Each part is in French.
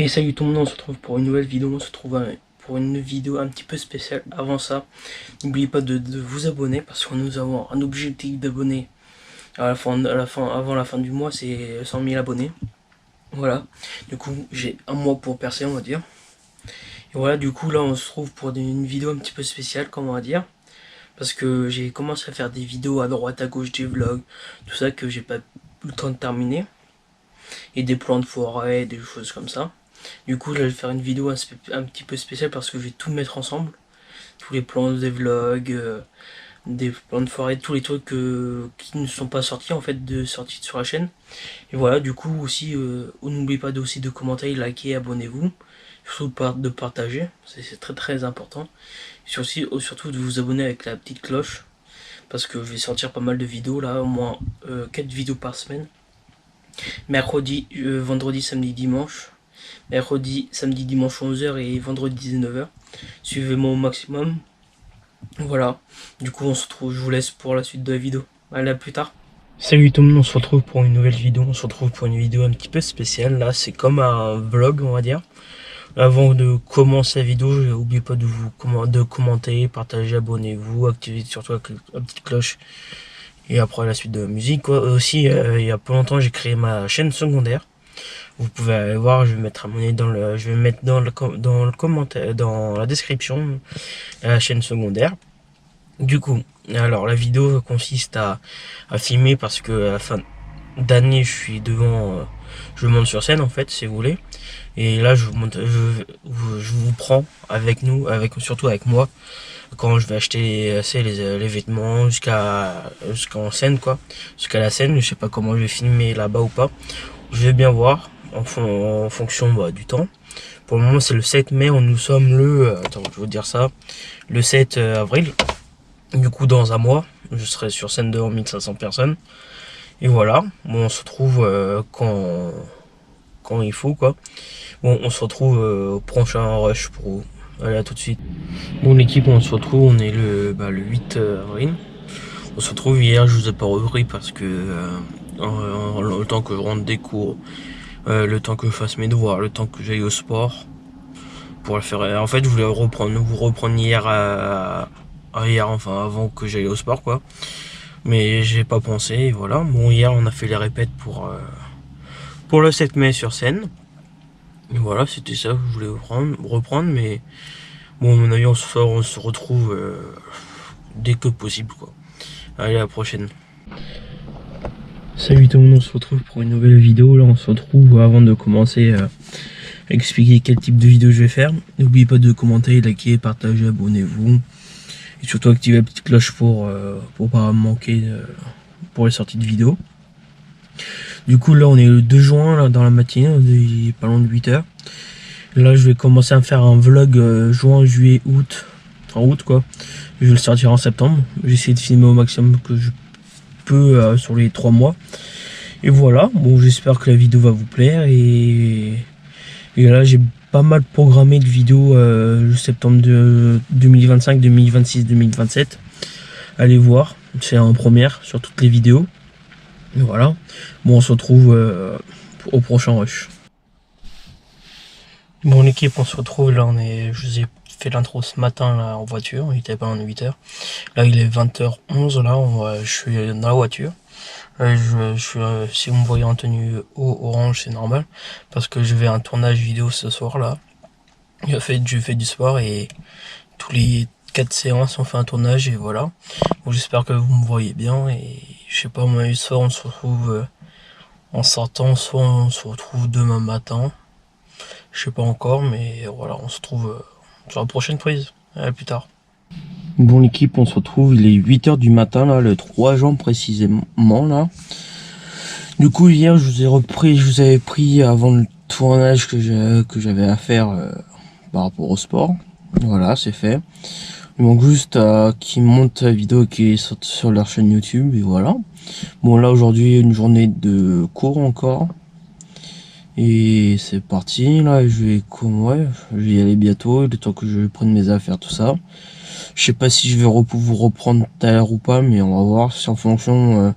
Et salut tout le monde, on se retrouve pour une nouvelle vidéo, pour une vidéo un petit peu spéciale. Avant ça, n'oubliez pas de vous abonner parce que nous avons un objectif d'abonnés avant la fin du mois, c'est 100 000 abonnés. Voilà, du coup j'ai un mois pour percer, on va dire. Et voilà, du coup là on se trouve pour une vidéo un petit peu spéciale, comme on va dire. Parce que j'ai commencé à faire des vidéos à droite à gauche, des vlogs, tout ça que j'ai pas eu le temps de terminer. Et des plans de forêt, des choses comme ça. Du coup, je vais faire une vidéo un petit peu spéciale parce que je vais tout mettre ensemble. Tous les plans des vlogs, des plans de forêt, tous les trucs qui ne sont pas sortis en fait, sortis sur la chaîne. Et voilà, du coup aussi, n'oubliez pas aussi de commenter, liker, abonnez-vous. Surtout de partager, c'est très très important. Surtout de vous abonner avec la petite cloche. Parce que je vais sortir pas mal de vidéos là, au moins 4 vidéos par semaine. Mercredi, vendredi, samedi, dimanche. Mercredi, samedi, dimanche 11h et vendredi 19h. Suivez-moi au maximum. Voilà. Du coup, on se retrouve, je vous laisse pour la suite de la vidéo. Allez, à plus tard. Salut tout le monde, on se retrouve pour une nouvelle vidéo. On se retrouve pour une vidéo un petit peu spéciale. Là, c'est comme un vlog, on va dire. Avant de commencer la vidéo, n'oubliez pas de commenter, partager, abonnez-vous, activez surtout la petite cloche. Et après la suite de la musique, quoi. Aussi, il y a pas longtemps, j'ai créé ma chaîne secondaire. Vous pouvez aller voir, je vais mettre je vais mettre dans le commentaire, dans la description, la chaîne secondaire. Du coup, alors la vidéo consiste à filmer parce que à la fin d'année, je monte sur scène en fait, si vous voulez. Et là, je vous prends avec nous, surtout avec moi, quand je vais acheter les vêtements jusqu'en scène quoi, jusqu'à la scène. Je sais pas comment je vais filmer là-bas ou pas. Je vais bien voir en fonction du temps. Pour le moment, c'est le 7 mai. Nous sommes attends, je vais vous dire ça. Le 7 avril. Du coup, dans un mois, je serai sur scène devant 1500 personnes. Et voilà. Bon, on se retrouve quand il faut, quoi. Bon, on se retrouve au prochain rush pour vous. Allez, à tout de suite. Bon, l'équipe, on se retrouve. On est le 8 avril. On se retrouve hier. Je vous ai pas repris parce que le temps que je rentre des cours, le temps que je fasse mes devoirs, le temps que j'aille au sport pour le faire. En fait, je voulais vous reprendre hier, enfin avant que j'aille au sport, quoi. Mais j'ai pas pensé, et voilà. Bon, hier on a fait les répètes pour le 7 mai sur scène. Et voilà, c'était ça que je voulais reprendre, mais bon, à mon avis, on se retrouve dès que possible, quoi. Allez, à la prochaine. Salut tout le monde, on se retrouve pour une nouvelle vidéo. Là, on se retrouve avant de commencer à expliquer quel type de vidéo je vais faire. N'oubliez pas de commenter, liker, partager, abonnez-vous. Et surtout activer la petite cloche pour pas manquer pour les sorties de vidéos. Du coup, là, on est le 2 juin, là, dans la matinée, il est pas loin de 8h. Là, je vais commencer à faire un vlog juin, juillet, août. Enfin, août, quoi. Je vais le sortir en septembre. J'essaie de filmer au maximum que je peux sur les 3 mois. Et voilà, bon, j'espère que la vidéo va vous plaire. Et là, j'ai pas mal programmé de vidéos septembre de 2025, 2026, 2027. Allez voir, c'est en première sur toutes les vidéos. Et voilà, bon, on se retrouve au prochain rush. Bon, l'équipe, on se retrouve là, je vous ai fait l'intro ce matin là en voiture, il était pas en 8h. Là, il est 20h11, là, je suis dans la voiture. Si vous me voyez en tenue orange, c'est normal, parce que je vais à un tournage vidéo ce soir là. Je fais du sport et tous les 4 séances on fait un tournage et voilà. Bon, j'espère que vous me voyez bien et je sais pas, moi, ce soir on se retrouve en sortant, soit on se retrouve demain matin. Je sais pas encore, mais voilà, on se retrouve sur la prochaine prise. À plus tard. Bon, l'équipe, on se retrouve, il est 8h du matin, là, le 3 juin précisément, là. Du coup, hier, je vous avais pris avant le tournage que j'avais à faire par rapport au sport. Voilà, c'est fait. Il manque juste qu'ils montent la vidéo qui est sur leur chaîne YouTube, et voilà. Bon, là, aujourd'hui, une journée de cours encore. Et c'est parti, là, je vais y aller bientôt, le temps que je prenne mes affaires, tout ça. Je sais pas si je vais vous reprendre tout à l'heure ou pas, mais on va voir, c'est en fonction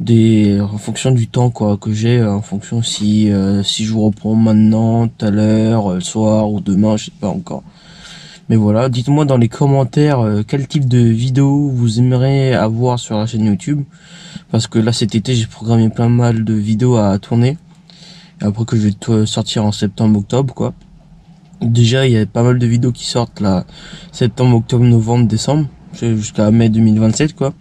en fonction du temps quoi que j'ai, en fonction si je vous reprends maintenant, tout à l'heure, le soir ou demain, je sais pas encore. Mais voilà, dites-moi dans les commentaires quel type de vidéo vous aimeriez avoir sur la chaîne YouTube. Parce que là cet été j'ai programmé plein mal de vidéos à tourner. Et après que je vais sortir en septembre, octobre quoi. Déjà il y a pas mal de vidéos qui sortent là, septembre, octobre, novembre, décembre, jusqu'à mai 2027 quoi.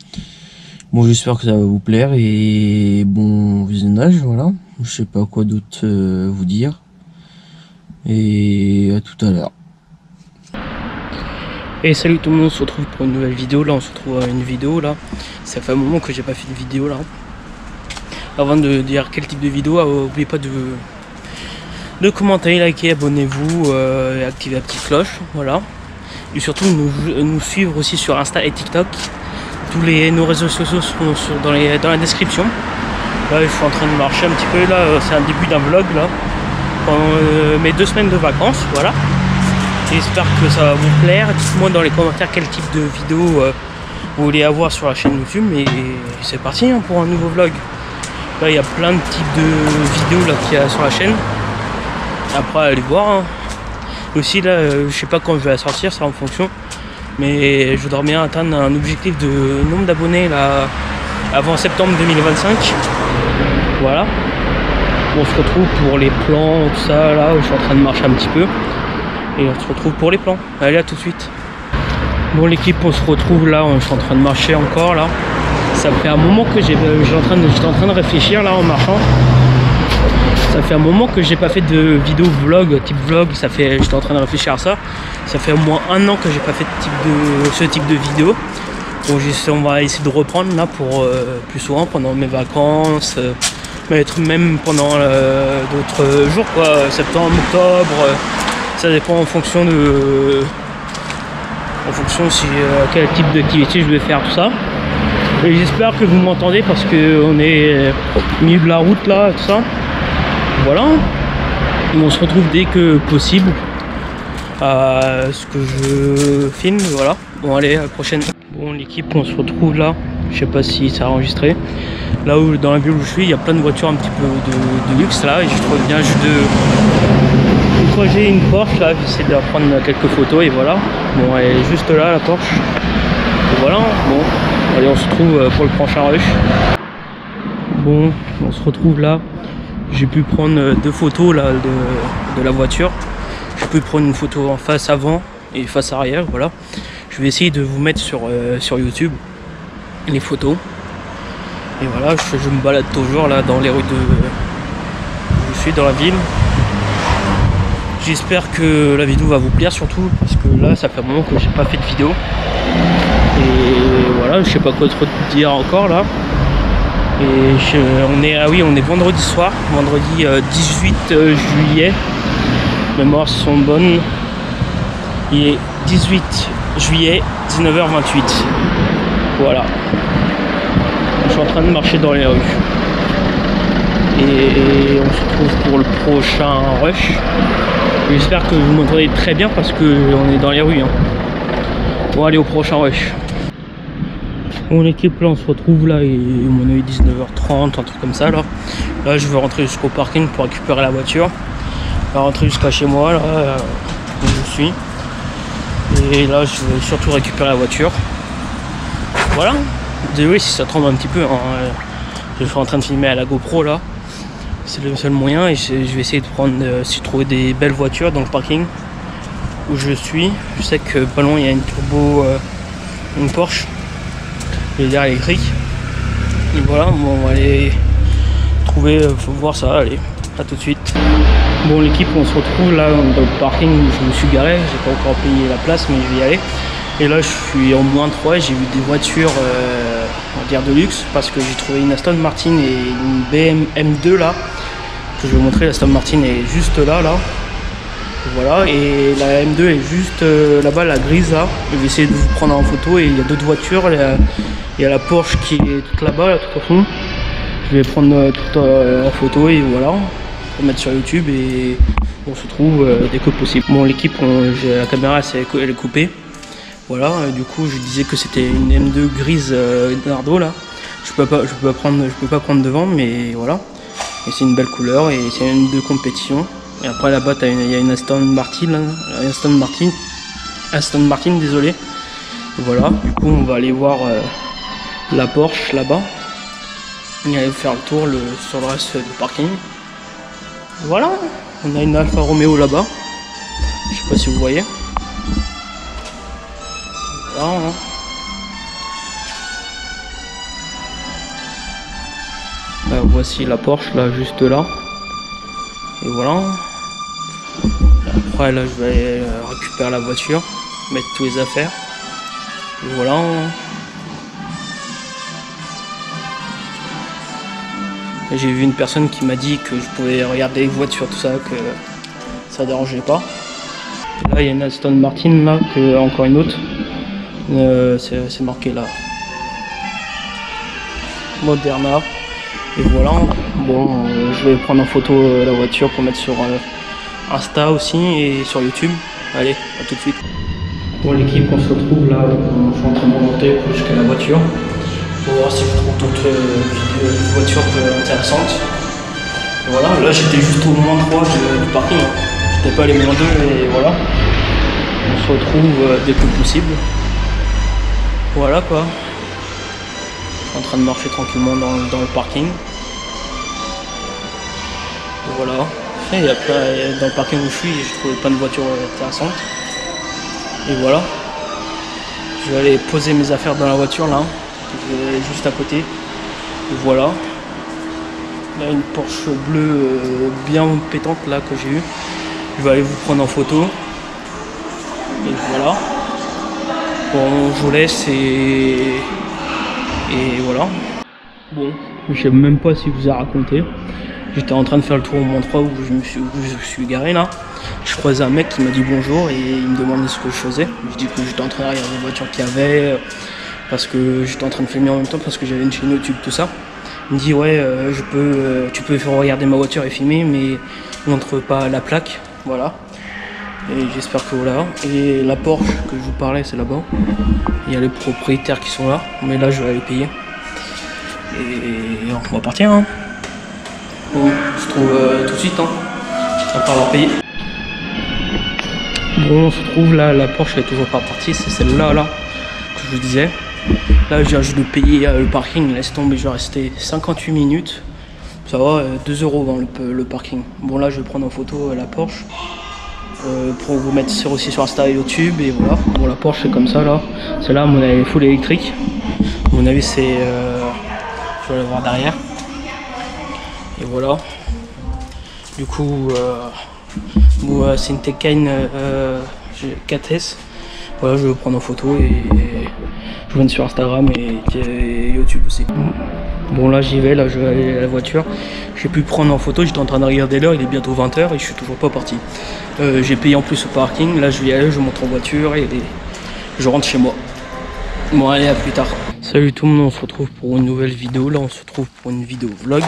Bon j'espère que ça va vous plaire et bon visionnage, voilà. Je sais pas quoi d'autre vous dire. Et à tout à l'heure. Et salut tout le monde, on se retrouve pour une nouvelle vidéo. Là on se retrouve à une vidéo là. Ça fait un moment que j'ai pas fait de vidéo là. Avant de dire quel type de vidéo, n'oubliez pas de commenter, liker, abonnez-vous et activez la petite cloche. Voilà. Et surtout nous suivre aussi sur Insta et TikTok. Nos réseaux sociaux sont dans la description. Là je suis en train de marcher un petit peu. Là c'est un début d'un vlog là. Pendant mes 2 semaines de vacances. Voilà. J'espère que ça va vous plaire. Dites-moi dans les commentaires quel type de vidéo vous voulez avoir sur la chaîne YouTube. Et c'est parti hein, pour un nouveau vlog. Là il y a plein de types de vidéos là qu'il y a sur la chaîne. Après allez voir. Hein. Aussi là je sais pas quand je vais la sortir, ça en fonction. Mais je voudrais bien atteindre un objectif de nombre d'abonnés là avant septembre 2025. Voilà. On se retrouve pour les plans, tout ça là où je suis en train de marcher un petit peu. Et on se retrouve pour les plans. Allez, à tout de suite. Bon l'équipe, on se retrouve là, je suis en train de marcher encore là. Ça fait un moment que j'étais en train de réfléchir là en marchant. Ça fait un moment que j'ai pas fait de vidéo vlog, type vlog, j'étais en train de réfléchir à ça. Ça fait au moins 1 an que j'ai pas fait ce type de vidéo. Bon, on va essayer de reprendre là pour plus souvent pendant mes vacances, même pendant d'autres jours quoi, septembre, octobre. Ça dépend en fonction si quel type d'activité je vais faire, tout ça. Et j'espère que vous m'entendez parce que on est au milieu de la route là, tout ça. Voilà. On se retrouve dès que possible à ce que je filme. Voilà. Bon allez, à la prochaine. Bon l'équipe, on se retrouve là. Je sais pas si ça a enregistré. Là où dans la ville où je suis, il y a plein de voitures un petit peu de luxe là. Et je trouve bien juste Quand j'ai une Porsche là, j'essaie de prendre quelques photos et voilà. Bon, elle est juste là la Porsche. Et voilà. Bon, allez, on se retrouve pour le prochain rush. Bon, on se retrouve là. J'ai pu prendre 2 photos là de la voiture. J'ai pu prendre une photo en face avant et face arrière. Voilà. Je vais essayer de vous mettre sur YouTube les photos. Et voilà, je me balade toujours là dans les rues je suis dans la ville. J'espère que la vidéo va vous plaire surtout parce que là ça fait un moment que j'ai pas fait de vidéo. Et voilà, je sais pas quoi trop dire encore là. Et on est vendredi soir, vendredi 18 juillet. Les mémoires sont bonnes. Il est 18 juillet, 19h28. Voilà. Je suis en train de marcher dans les rues. Et on se retrouve pour le prochain rush. J'espère que vous m'entendez très bien parce qu'on est dans les rues. Hein. Bon, allez au prochain rush. Bon l'équipe, là on se retrouve là, et on est 19h30, un truc comme ça là. Là je vais rentrer jusqu'au parking pour récupérer la voiture. Je vais rentrer jusqu'à chez moi là, où je suis. Et là je vais surtout récupérer la voiture. Voilà. Désolé si ça tremble un petit peu. Hein. Je suis en train de filmer à la GoPro là. C'est le seul moyen et je vais essayer de trouver des belles voitures dans le parking où je suis. Je sais que pas loin il y a une turbo, une Porsche, derrière électrique. Et voilà, bon on va aller trouver, faut voir ça, allez, à tout de suite. Bon l'équipe, on se retrouve là dans le parking où je me suis garé, j'ai pas encore payé la place mais je vais y aller. Et là je suis en -3, j'ai vu des voitures on va dire de luxe parce que j'ai trouvé une Aston Martin et une BMW M2 là que je vais vous montrer. La Aston Martin est juste là. Voilà, et la M2 est juste là-bas, la grise là. Je vais essayer de vous prendre en photo et il y a d'autres voitures. Il y a la Porsche qui est toute là-bas, là, tout au fond. Je vais prendre tout en photo et voilà, pour mettre sur YouTube et on se trouve dès que possible. Bon l'équipe, la caméra elle est coupée. Voilà, du coup je disais que c'était une M2 grise Nardo là. Je peux pas prendre devant, mais voilà. Et c'est une belle couleur et c'est une de compétition. Et après là-bas, il y a une Aston Martin, désolé. Et voilà, du coup on va aller voir la Porsche là-bas. Et aller faire le tour sur le reste du parking. Voilà, on a une Alfa Romeo là-bas. Je sais pas si vous voyez. Voilà, hein. Voici la Porsche là, juste là. Et voilà. Après là, je vais aller récupérer la voiture, mettre tous les affaires. Et voilà. J'ai vu une personne qui m'a dit que je pouvais regarder les voitures, tout ça, que ça dérangeait pas. Là, il y a une Aston Martin, là, encore une autre. C'est marqué là. Moderna. Et voilà. Bon, je vais prendre en photo la voiture pour mettre sur Insta aussi et sur YouTube. Allez, à tout de suite. Bon, l'équipe, on se retrouve là. Je suis en train de monter jusqu'à la voiture. Pour voir si je trouve d'autres voitures intéressantes. Et voilà, là j'étais juste au moins 3 du parking. J'étais pas allé moins 2 et voilà. On se retrouve dès que possible. Voilà quoi. Je suis en train de marcher tranquillement dans le parking. Et voilà. Et après, dans le parking où je suis, j'ai trouvé plein de voitures intéressantes. Et voilà. Je vais aller poser mes affaires dans la voiture là. Juste à côté. Et voilà. Là une Porsche bleue bien pétante là que j'ai eu. Je vais aller vous prendre en photo. Et voilà. Bon, je vous laisse et voilà. Bon, je sais même pas si je vous ai raconté. J'étais en train de faire le tour au Mont 3 où je suis garé là. Je croisais un mec qui m'a dit bonjour et il me demandait ce que je faisais. Je dis que j'étais en train de regarder les voitures qu'il y avait. Parce que j'étais en train de filmer en même temps parce que j'avais une chaîne YouTube, tout ça. Il me dit ouais, tu peux faire regarder ma voiture et filmer, mais montre pas la plaque, voilà. Et j'espère que voilà. Et la Porsche que je vous parlais, c'est là-bas. Il y a les propriétaires qui sont là, mais là je vais aller payer. Et on va partir. Hein. Bon, on se trouve tout de suite. Hein. Après avoir payé. Bon, on se trouve là, la Porsche elle est toujours pas partie, c'est celle-là là que je vous disais. Là, je viens juste de payer le parking, laisse tomber, je vais rester 58 minutes. Ça va, 2 € dans le parking. Bon, là, je vais prendre en photo la Porsche pour vous mettre aussi sur Insta et YouTube. Et voilà. Bon, la Porsche, c'est comme ça, là. Celle-là, à mon avis, est full électrique. À mon avis, c'est. Je vais la voir derrière. Et voilà. Du coup, c'est une Taycan 4S. Voilà, je vais prendre en photo et je viens sur Instagram et YouTube aussi. Bon là j'y vais, là je vais aller à la voiture. J'ai pu prendre en photo, j'étais en train de regarder l'heure, il est bientôt 20 h et je suis toujours pas parti. J'ai payé en plus au parking, là je vais y aller, je monte en voiture et je rentre chez moi. Bon allez, à plus tard. Salut tout le monde, on se retrouve pour une nouvelle vidéo. Là on se retrouve pour une vidéo vlog.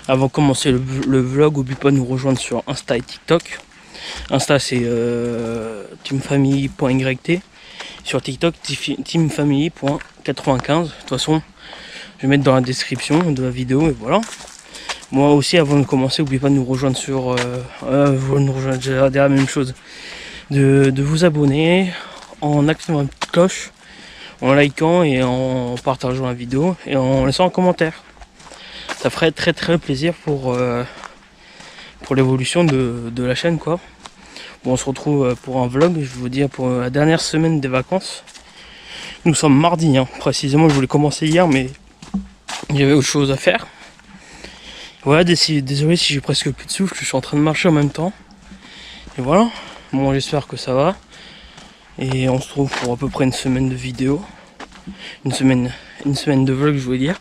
Avant de commencer le vlog, n'oublie pas de nous rejoindre sur Insta et TikTok. Insta c'est teamfamily.yt. Sur TikTok, teamfamily.95. De toute façon, je vais mettre dans la description de la vidéo et voilà. Moi aussi, avant de commencer, n'oubliez pas de nous rejoindre sur... vous nous rejoindre, j'ai la même chose. De vous abonner en activant la petite cloche, en likant et en partageant la vidéo et en laissant un commentaire. Ça ferait très très plaisir pour l'évolution de la chaîne quoi. Bon, on se retrouve pour un vlog, je vais vous dire pour la dernière semaine des vacances. Nous sommes mardi, hein. Précisément je voulais commencer hier mais il y avait autre chose à faire. Voilà, désolé si j'ai presque plus de souffle, je suis en train de marcher en même temps. Et voilà, bon j'espère que ça va. Et on se retrouve pour à peu près une semaine de vidéos. Une semaine de vlog je voulais dire.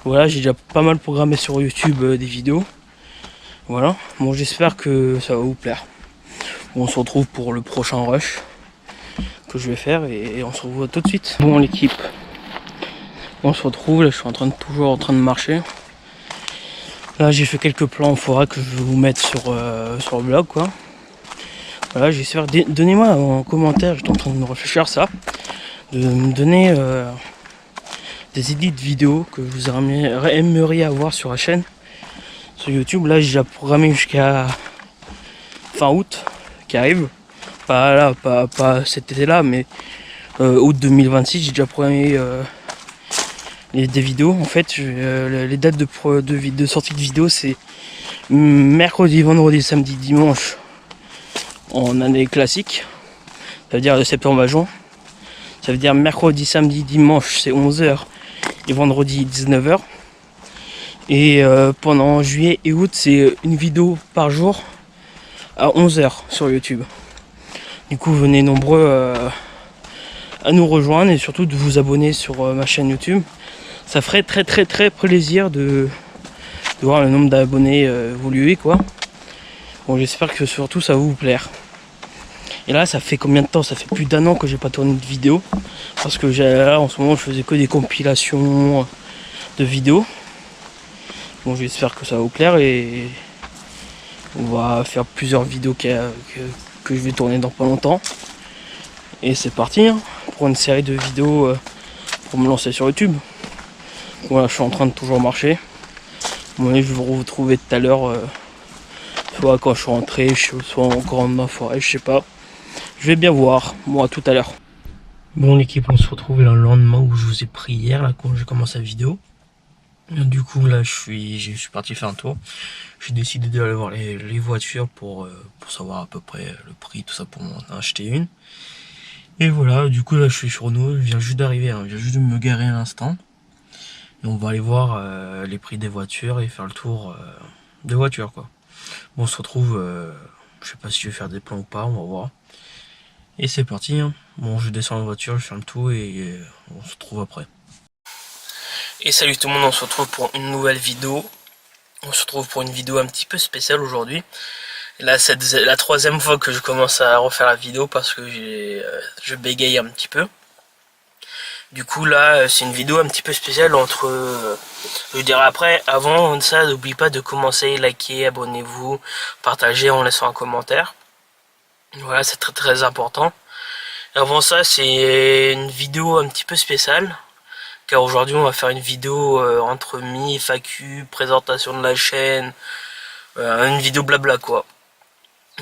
Voilà, j'ai déjà pas mal programmé sur YouTube des vidéos. Voilà, bon j'espère que ça va vous plaire. Bon, on se retrouve pour le prochain rush que je vais faire et on se revoit tout de suite. Bon l'équipe, on se retrouve, là je suis toujours en train de marcher. Là j'ai fait quelques plans en forêt que je vais vous mettre sur le blog quoi. Voilà, j'espère, donnez-moi en commentaire, j'étais en train de me réfléchir à ça, de me donner des idées de vidéos que vous aimeriez avoir sur la chaîne, sur YouTube. Là, j'ai déjà programmé jusqu'à fin août qui arrive. Pas là, pas cet été-là, mais août 2026, j'ai déjà programmé des vidéos. En fait, les dates de sortie de vidéos, c'est mercredi, vendredi, samedi, dimanche en année classique. Ça veut dire de septembre à juin. Ça veut dire mercredi, samedi, dimanche, c'est 11h et vendredi 19h. Et pendant juillet et août, c'est une vidéo par jour à 11h sur YouTube. Du coup, venez nombreux à nous rejoindre et surtout de vous abonner sur ma chaîne YouTube. Ça ferait très plaisir de voir le nombre d'abonnés évoluer, quoi. Bon, j'espère que surtout ça va vous plaire. Et là, ça fait combien de temps? Ça fait plus d'1 an que j'ai pas tourné de vidéo. Parce que là, en ce moment, je faisais que des compilations de vidéos. Bon, j'espère que ça va vous plaire et on va faire plusieurs vidéos que je vais tourner dans pas longtemps. Et c'est parti hein, pour une série de vidéos pour me lancer sur YouTube. Voilà, je suis en train de toujours marcher. Bon, je vais vous retrouver tout à l'heure, soit quand je suis rentré, soit encore dans ma forêt, je sais pas. Je vais bien voir, moi tout à l'heure. Bon l'équipe, on se retrouve le lendemain où je vous ai pris hier, là quand j'ai commencé la vidéo. Du coup là je suis parti faire un tour. J'ai décidé d'aller voir les voitures pour savoir à peu près le prix, tout ça pour en acheter une. Et voilà, du coup là je suis sur nous, je viens juste d'arriver, hein, je viens juste de me garer à l'instant. Et on va aller voir les prix des voitures et faire le tour des voitures quoi. Bon on se retrouve, je sais pas si je vais faire des plans ou pas, on va voir. Et c'est parti, hein. Bon je descends la voiture, je fais le tour et on se retrouve après. Et salut tout le monde, on se retrouve pour une nouvelle vidéo. On se retrouve pour une vidéo un petit peu spéciale aujourd'hui. Là c'est la 3e fois que je commence à refaire la vidéo parce que je bégaye un petit peu. Du coup là c'est une vidéo un petit peu spéciale entre... je dirais après, avant ça, n'oublie pas de commencer, liker, abonnez-vous, partagez en laissant un commentaire. Voilà, c'est très important. Et avant ça, c'est une vidéo un petit peu spéciale. Car aujourd'hui, on va faire une vidéo entre FAQ, présentation de la chaîne, une vidéo blabla quoi.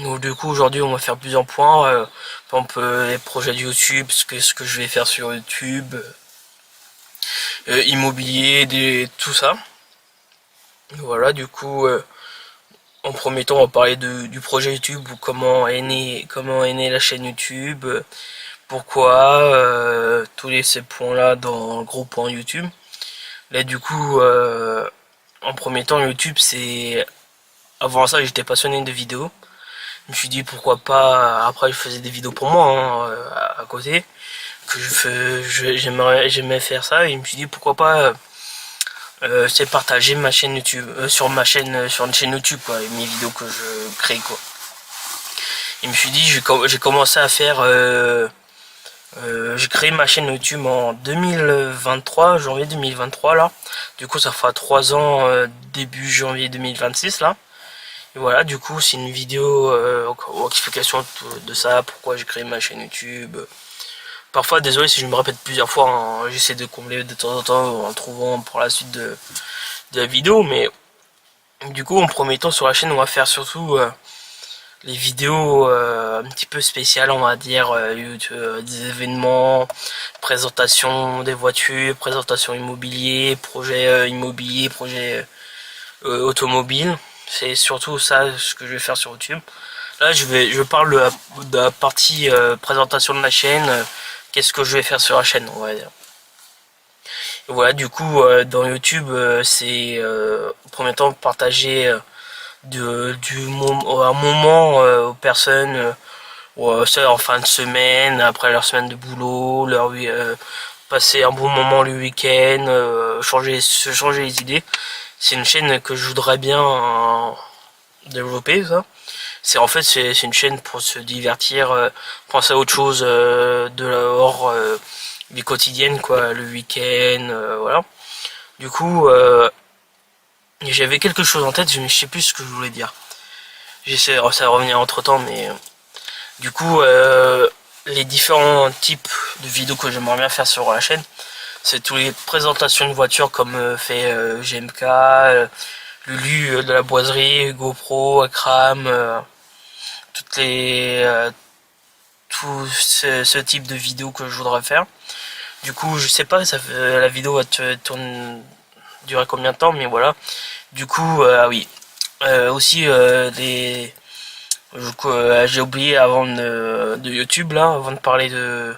Donc du coup, aujourd'hui, on va faire plusieurs points. Par exemple, les projets de YouTube, ce que je vais faire sur YouTube, immobilier, tout ça. Voilà, du coup... en premier temps, on va parler du projet YouTube, ou comment est née la chaîne YouTube, pourquoi, tous ces points-là dans le gros point YouTube. Là, du coup, en premier temps, YouTube, c'est... Avant ça, j'étais passionné de vidéos. Je me suis dit, pourquoi pas... Après, je faisais des vidéos pour moi, hein, à côté, que j'aimais faire ça, et je me suis dit, pourquoi pas... c'est partager ma chaîne YouTube sur une chaîne YouTube quoi, et mes vidéos que je crée quoi. Et je me suis dit j'ai commencé à faire j'ai créé ma chaîne YouTube en 2023, janvier 2023 là. Du coup ça fera 3 ans début janvier 2026 là. Et voilà, du coup c'est une vidéo explication de ça, pourquoi j'ai créé ma chaîne YouTube. Parfois, désolé si je me répète plusieurs fois, hein, j'essaie de combler de temps en temps en trouvant pour la suite de la vidéo, mais du coup, en premier temps sur la chaîne, on va faire surtout les vidéos un petit peu spéciales, on va dire, des événements, présentation des voitures, présentation immobilier, projet immobilier, projet automobile. C'est surtout ça ce que je vais faire sur YouTube. Là, je parle de la partie présentation de la chaîne. Qu'est-ce que je vais faire sur la chaîne, on va dire. Et voilà, du coup, dans YouTube, c'est en premier temps partager un moment aux personnes, ça en fin de semaine, après leur semaine de boulot, passer un bon moment le week-end, se changer les idées. C'est une chaîne que je voudrais bien développer, ça. C'est une chaîne pour se divertir, penser à autre chose hors vie quotidienne quoi, le week-end, voilà. Du coup, j'avais quelque chose en tête, je ne sais plus ce que je voulais dire. J'essaie de revenir entre temps, mais du coup, les différents types de vidéos que j'aimerais bien faire sur la chaîne, c'est tous les présentations de voitures comme fait GMK, Lulu de la boiserie, GoPro, Akram, toutes les tout ce type de vidéos que je voudrais faire. Du coup, je sais pas, la vidéo va durer combien de temps, mais voilà. Du coup, ah oui. Aussi, j'ai oublié avant de YouTube, là, avant de parler de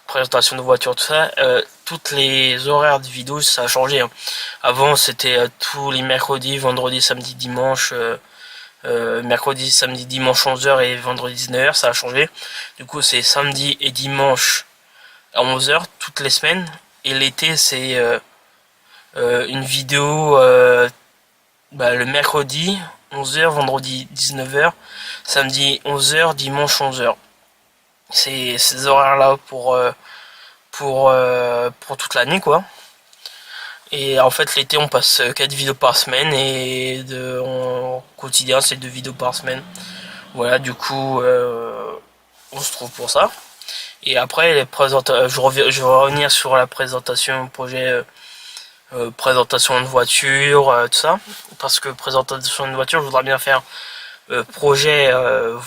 présentation de voiture, tout ça, toutes les horaires de vidéos, ça a changé. Hein. Avant, c'était tous les mercredis, vendredis, samedi, dimanche, mercredi, samedi, dimanche 11h et vendredi 19h, ça a changé. Du coup, c'est samedi et dimanche à 11h toutes les semaines. Et l'été, c'est une vidéo le mercredi 11h, vendredi 19h, samedi 11h, dimanche 11h. C'est ces horaires-là pour toute l'année, quoi. Et en fait, l'été, on passe 4 vidéos par semaine et en quotidien, c'est 2 vidéos par semaine. Voilà, du coup, on se trouve pour ça. Et après, je vais revenir sur la présentation projet, présentation de voiture, tout ça. Parce que présentation de voiture, je voudrais bien faire projet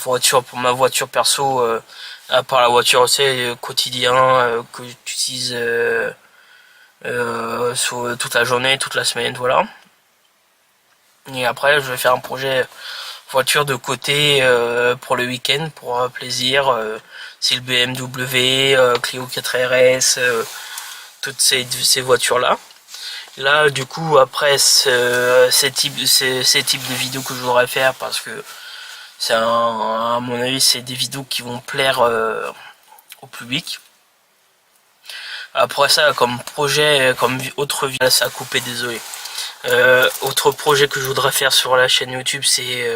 voiture pour ma voiture perso, à part la voiture aussi quotidien que j'utilise sur toute la journée, toute la semaine, voilà. Et après, je vais faire un projet voiture de côté pour le week-end, pour plaisir. C'est le BMW, Clio 4RS, toutes ces voitures-là. Là, du coup, après ces types de vidéos que je voudrais faire, parce que à mon avis, c'est des vidéos qui vont plaire au public. Après ça, comme projet, comme autre vidéo, ça a coupé, désolé. Autre projet que je voudrais faire sur la chaîne YouTube, c'est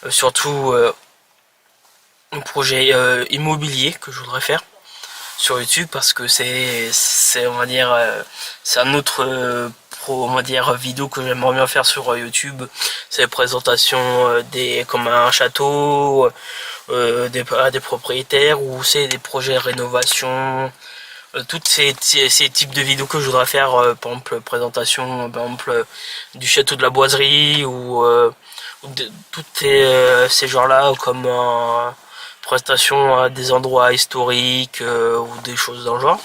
surtout un projet immobilier que je voudrais faire sur YouTube, parce que c'est on va dire c'est un autre on va dire vidéo que j'aimerais bien faire sur YouTube. C'est la présentation comme un château, à des propriétaires, ou c'est des projets de rénovation, toutes ces types de vidéos que je voudrais faire, par exemple présentation par exemple du château de la boiserie, ou toutes ces genres là, comme présentation à des endroits historiques, ou des choses dans le genre.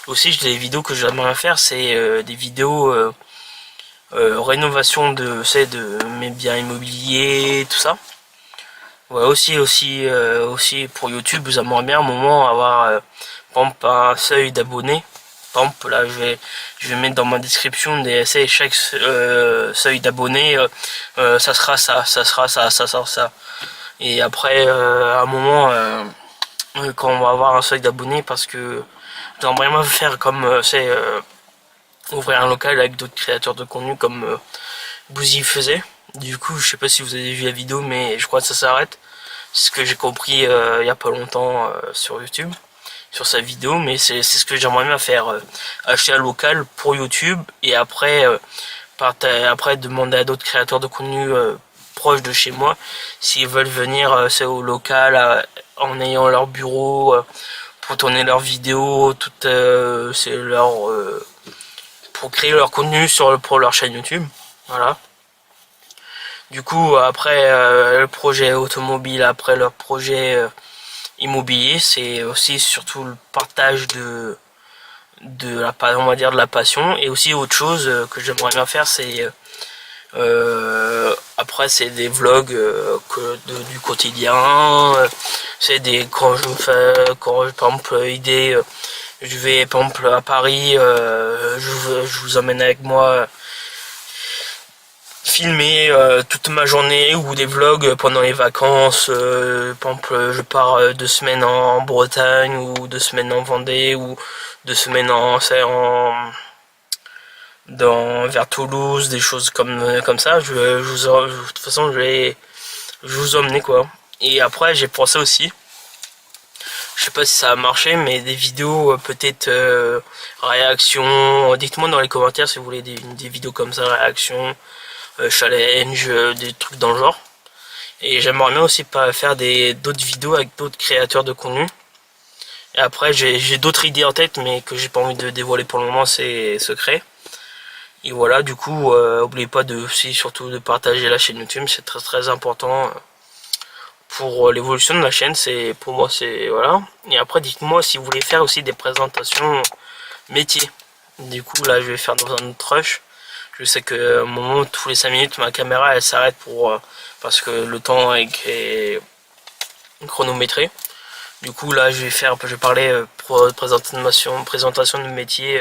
Aussi, j'ai des vidéos que j'aimerais faire, c'est des vidéos rénovation de mes biens immobiliers, tout ça. Ouais, aussi pour YouTube, j'aimerais bien à un moment avoir par exemple un seuil d'abonnés. Par exemple, là, je vais mettre dans ma description chaque seuil d'abonnés, ça sera ça, ça sera ça, ça sera ça. Et après, à un moment, quand on va avoir un seuil d'abonnés, parce que j'aimerais bien faire comme ouvrir un local avec d'autres créateurs de contenu comme Bouzy faisait. Du coup, je sais pas si vous avez vu la vidéo, mais je crois que ça s'arrête. C'est ce que j'ai compris il y a pas longtemps sur YouTube, sur sa vidéo, mais c'est ce que j'aimerais bien faire, acheter un local pour YouTube, et après demander à d'autres créateurs de contenu proches de chez moi s'ils veulent venir au local, en ayant leur bureau pour tourner leurs vidéos, pour créer leur contenu pour leur chaîne YouTube. Voilà. Du coup, après le projet automobile, après leur projet immobilier, c'est aussi surtout le partage on va dire de la passion. Et aussi autre chose que j'aimerais bien faire, c'est après c'est des vlogs du quotidien. C'est par exemple je vais par exemple à Paris, je vous emmène avec moi filmer toute ma journée, ou des vlogs pendant les vacances. Par exemple, je pars 2 semaines en Bretagne, ou 2 semaines en Vendée, ou 2 semaines vers Toulouse, des choses comme ça. De toute façon, je vais vous emmener, quoi. Et après, j'ai pensé aussi, je sais pas si ça a marché, mais des vidéos peut-être réaction. Dites-moi dans les commentaires si vous voulez des vidéos comme ça, réaction, challenge, des trucs dans le genre. Et j'aimerais bien aussi pas faire d'autres vidéos avec d'autres créateurs de contenu, Et après j'ai d'autres idées en tête mais que j'ai pas envie de dévoiler pour le moment, c'est secret. Et voilà, du coup, n'oubliez pas de aussi surtout de partager la chaîne YouTube, c'est très très important pour l'évolution de la chaîne, c'est pour moi c'est voilà. Et après dites-moi si vous voulez faire aussi des présentations métiers. Du coup là je vais faire dans un autre rush. Je sais que à un moment tous les 5 minutes ma caméra elle s'arrête pour parce que le temps est chronométré. Du coup là je vais parler pour présentation de métier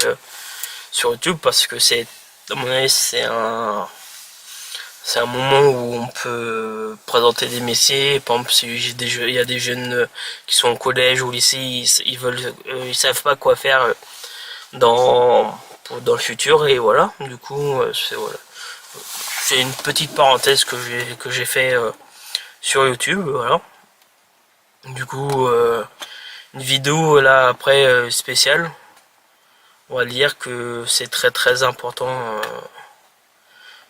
sur YouTube parce que c'est à mon avis c'est un moment où on peut présenter des métiers. Par exemple, si il y a des jeunes qui sont au collège ou au lycée, ils savent pas quoi faire dans le futur et voilà. Du coup, c'est une petite parenthèse que j'ai fait sur YouTube, voilà. Du coup, une vidéo là après spéciale. On va dire que c'est très très important.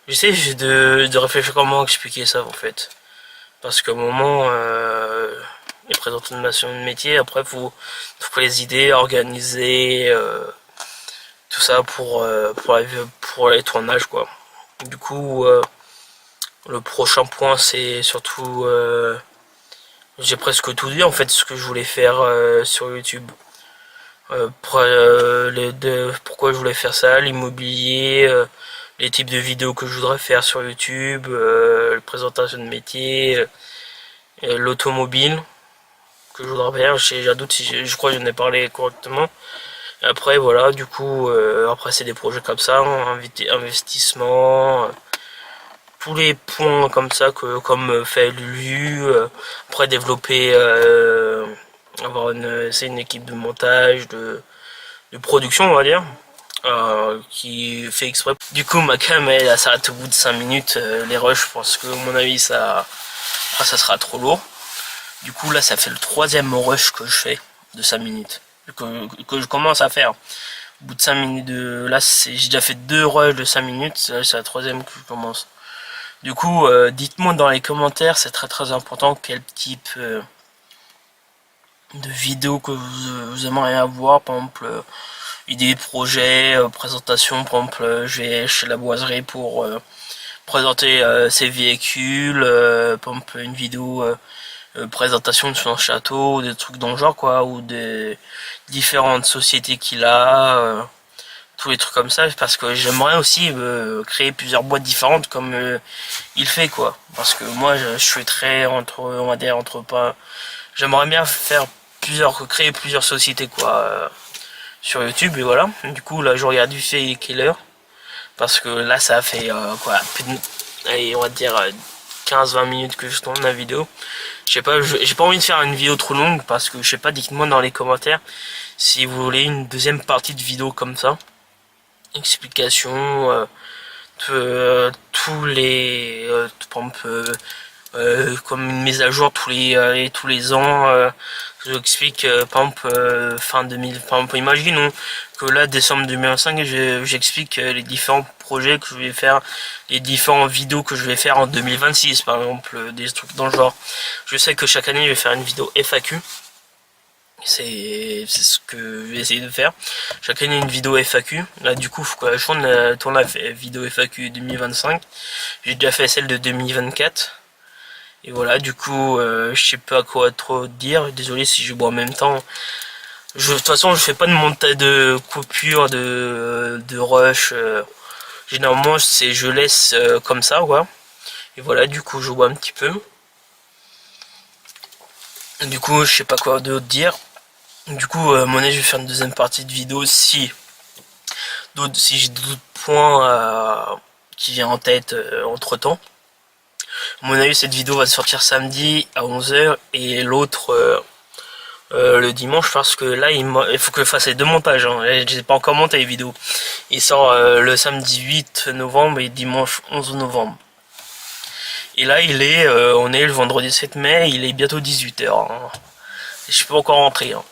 J'essaie de réfléchir comment expliquer ça en fait. Parce qu'à un moment, les présentations de métier, après faut trouver les idées, organiser tout ça pour les tournages quoi. Du coup, le prochain point c'est surtout, j'ai presque tout dit en fait ce que je voulais faire sur YouTube. Pourquoi je voulais faire ça, l'immobilier, les types de vidéos que je voudrais faire sur YouTube, la présentation de métier, l'automobile que je voudrais faire. J'ai un doute si je crois que j'en ai parlé correctement. Après voilà, du coup, après c'est des projets comme ça, investissement, tous les points comme ça comme fait Lulu. Après développer, c'est une équipe de montage, de production on va dire. Qui fait exprès. Du coup ma cam elle s'arrête au bout de 5 minutes les rushs parce que à mon avis ça sera trop lourd. Du coup là ça fait le 3e rush que je fais de 5 minutes que je commence à faire. Au bout de 5 minutes là j'ai déjà fait 2 rushs de 5 minutes, c'est la 3e que je commence. Du coup dites-moi dans les commentaires, c'est très très important quel type de vidéo que vous aimeriez avoir. Par exemple idées, projets, présentation. Par exemple je vais chez la boiserie pour présenter ses véhicules, par exemple une vidéo présentation de son château, des trucs dans le genre quoi, ou des différentes sociétés qu'il a, tous les trucs comme ça, parce que j'aimerais aussi créer plusieurs boîtes différentes comme il fait quoi, parce que moi je suis très on va dire entre pas, j'aimerais bien créer plusieurs sociétés quoi sur YouTube et voilà. Du coup là je regarde du fait quelle heure, parce que là ça fait quoi, allez, on va dire 15-20 minutes que je tourne la vidéo. J'ai pas envie de faire une vidéo trop longue parce que je sais pas, dites-moi dans les commentaires si vous voulez une deuxième partie de vidéo comme ça. Explication tous les par exemple, comme une mise à jour tous les ans. Je vous explique par exemple fin 2000, par exemple imaginons que là décembre 2025 j'explique les différents projets que je vais faire, les différentes vidéos que je vais faire en 2026 par exemple, des trucs dans le genre. Je sais que chaque année je vais faire une vidéo FAQ, c'est ce que je vais essayer de faire chaque année, une vidéo FAQ. Là du coup faut que je tourne la vidéo FAQ 2025, j'ai déjà fait celle de 2024. Et voilà, du coup, je sais pas quoi trop dire. Désolé si je bois en même temps. De toute façon, je fais pas de montage de coupure, de rush. Généralement, je laisse comme ça, quoi. Et voilà, du coup, je bois un petit peu. Du coup, je sais pas quoi d'autre dire. Du coup, à mon avis, je vais faire une deuxième partie de vidéo si j'ai d'autres points qui viennent en tête entre temps. À mon avis cette vidéo va sortir samedi à 11h et l'autre le dimanche, parce que là il faut que je fasse les 2 montages, hein. J'ai pas encore monté les vidéos. Il sort le samedi 8 novembre et dimanche 11 novembre. Et là on est le vendredi 7 mai, il est bientôt 18h, hein. Je suis pas encore rentré, hein.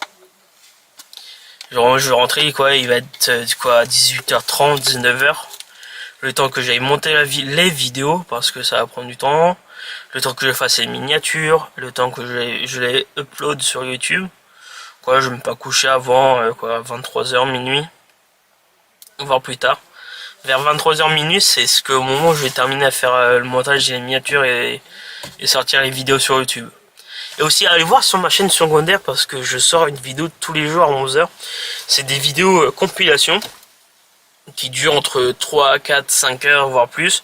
Je vais rentrer quoi, il va être quoi 18h30, 19h. Le temps que j'aille monter les vidéos, parce que ça va prendre du temps, le temps que je fasse les miniatures, le temps que je les upload sur YouTube, quoi, je vais pas coucher avant 23h, minuit, voire plus tard. Vers 23h minuit, c'est ce que au moment où je vais terminer à faire le montage des miniatures et sortir les vidéos sur YouTube. Et aussi allez voir sur ma chaîne secondaire parce que je sors une vidéo tous les jours à 11h. C'est des vidéos compilation qui durent entre 3, 4, 5 heures voire plus.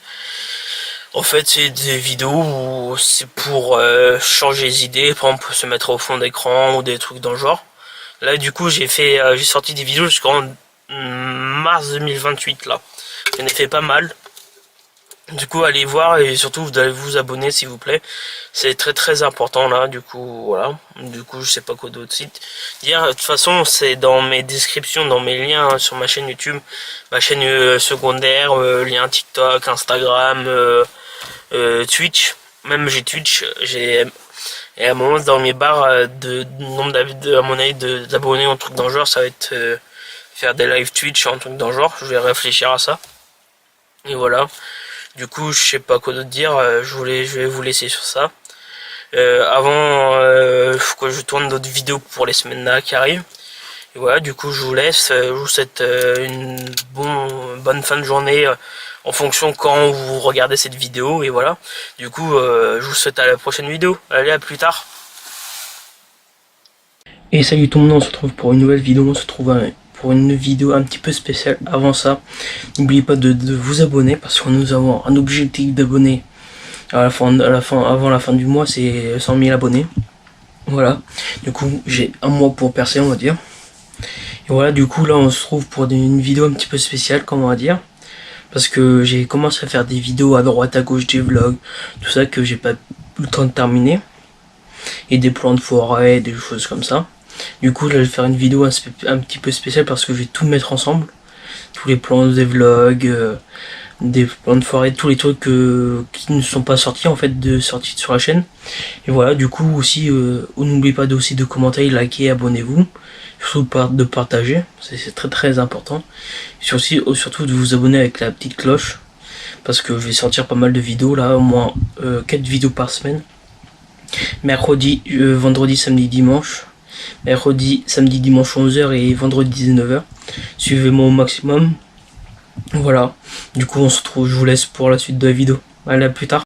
En fait, c'est des vidéos où c'est pour changer les idées, par exemple se mettre au fond d'écran ou des trucs dans le genre. Là du coup j'ai sorti des vidéos jusqu'en mars 2028 là. J'en ai fait pas mal. Du coup allez voir et surtout vous allez vous abonner s'il vous plaît. C'est très très important là, du coup voilà. Du coup je sais pas quoi d'autre site dire. De toute façon c'est dans mes descriptions, dans mes liens sur ma chaîne YouTube, ma chaîne secondaire, lien TikTok, Instagram, Twitch. Même j'ai Twitch, et à un moment dans mes barres de nombre d'abonnés en truc dans le genre, ça va être faire des live Twitch en truc dans le genre. Je vais réfléchir à ça. Et voilà. Du coup, je sais pas quoi d'autre dire. Je vais vous laisser sur ça. Avant, faut que je tourne d'autres vidéos pour les semaines là qui arrivent. Et voilà. Du coup, je vous laisse. Je vous souhaite une bonne fin de journée en fonction quand vous regardez cette vidéo. Et voilà. Du coup, je vous souhaite à la prochaine vidéo. Allez, à plus tard. Et salut tout le monde, on se retrouve pour une nouvelle vidéo. On se retrouve pour une vidéo un petit peu spéciale. Avant ça, n'oubliez pas de vous abonner parce que nous avons un objectif d'abonnés avant la fin du mois, c'est 100 000 abonnés. Voilà, du coup j'ai un mois pour percer, on va dire. Et voilà, du coup là on se trouve pour une vidéo un petit peu spéciale, comme on va dire, parce que j'ai commencé à faire des vidéos à droite à gauche, des vlogs, tout ça que j'ai pas eu le temps de terminer, et des plans de forêt, des choses comme ça. Du coup, là, je vais faire une vidéo un petit peu spéciale parce que je vais tout mettre ensemble. Tous les plans des vlogs, des plans de forêt, tous les trucs qui ne sont pas sortis en fait, sortis sur la chaîne. Et voilà, du coup aussi, n'oubliez pas aussi de commenter, liker, abonnez-vous. Surtout de partager, c'est très très important. Et surtout de vous abonner avec la petite cloche. Parce que je vais sortir pas mal de vidéos là, au moins 4 vidéos par semaine. Mercredi, vendredi, samedi, dimanche. Mercredi, samedi, dimanche 11h et vendredi 19h. Suivez-moi au maximum. Voilà. Du coup, on se retrouve, je vous laisse pour la suite de la vidéo. Allez, à plus tard.